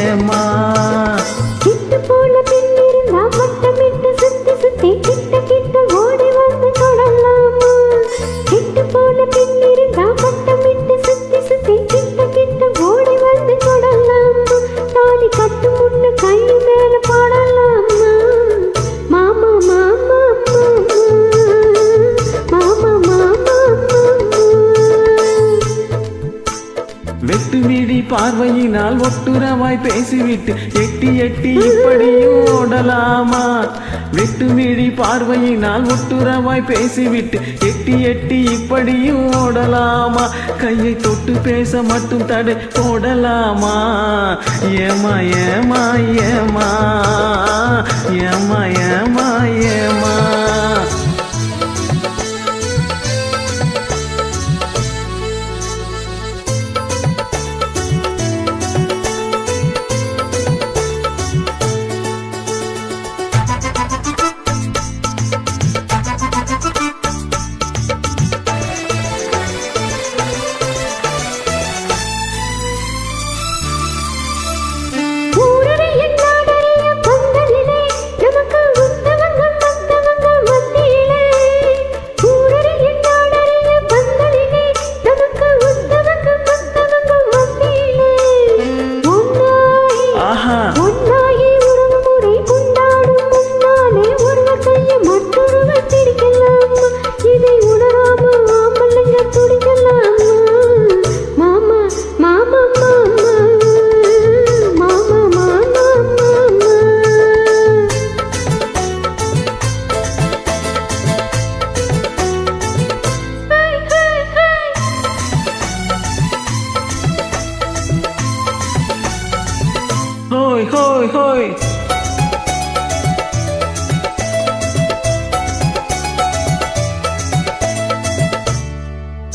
ஏமா கிட்ட போல பின்னிருந்தா வட்டமிட்டு சுத்தி சுத்தி கிட்ட கிட்ட ஓடி வந்து தொடலாமா கிட்ட போல பின்னிருந்தா வட்டமிட்டு சுத்தி சுத்தி கிட்ட கிட்ட ஓடி வந்து தொடலாமா தாலி கட்டு முன்ன கை மேல போடலாமா மாமா மாமா மாமா மாமா வெட்டு மீடி பார்வையினால் ஒட்டுரவாய் பேசிவிட்டு எட்டி எட்டி இப்படியும் ஓடலாமா வெட்டு மீடி பார்வையினால் ஒட்டுரவாய் பேசிவிட்டு எட்டி எட்டி இப்படியும் ஓடலாமா கையை தொட்டு பேச மட்டும் தடை போடலாமா ஏமா ஏமா ஏமா ஏமா ஏமா ஏமா ஹோய் ஹோய் ஹோய்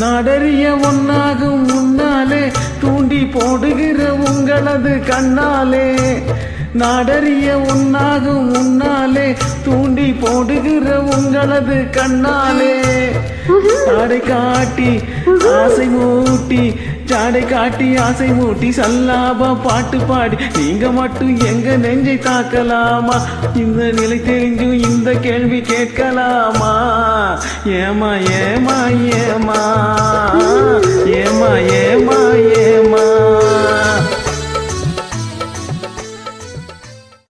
நாடறிய ஒன்னாகும் முன்னாலே தூண்டி போடுகிற உங்களது கண்ணாலே நாடறிய ஒன்னாகும் முன்னாலே தூண்டி போடுகிற உங்களது கண்ணாலே ஆடை காட்டி ஆசை மூட்டி ஜாடை காட்டி ஆசை மூட்டி சல்லாபா பாட்டு பாடி நீங்க மட்டும் எங்க நெஞ்சை தாக்கலாமா இந்த நிலை தெரிஞ்சும் இந்த கேள்வி கேட்கலாமா ஏமா ஏமா ஏமா ஏமா ஏமா ஏமா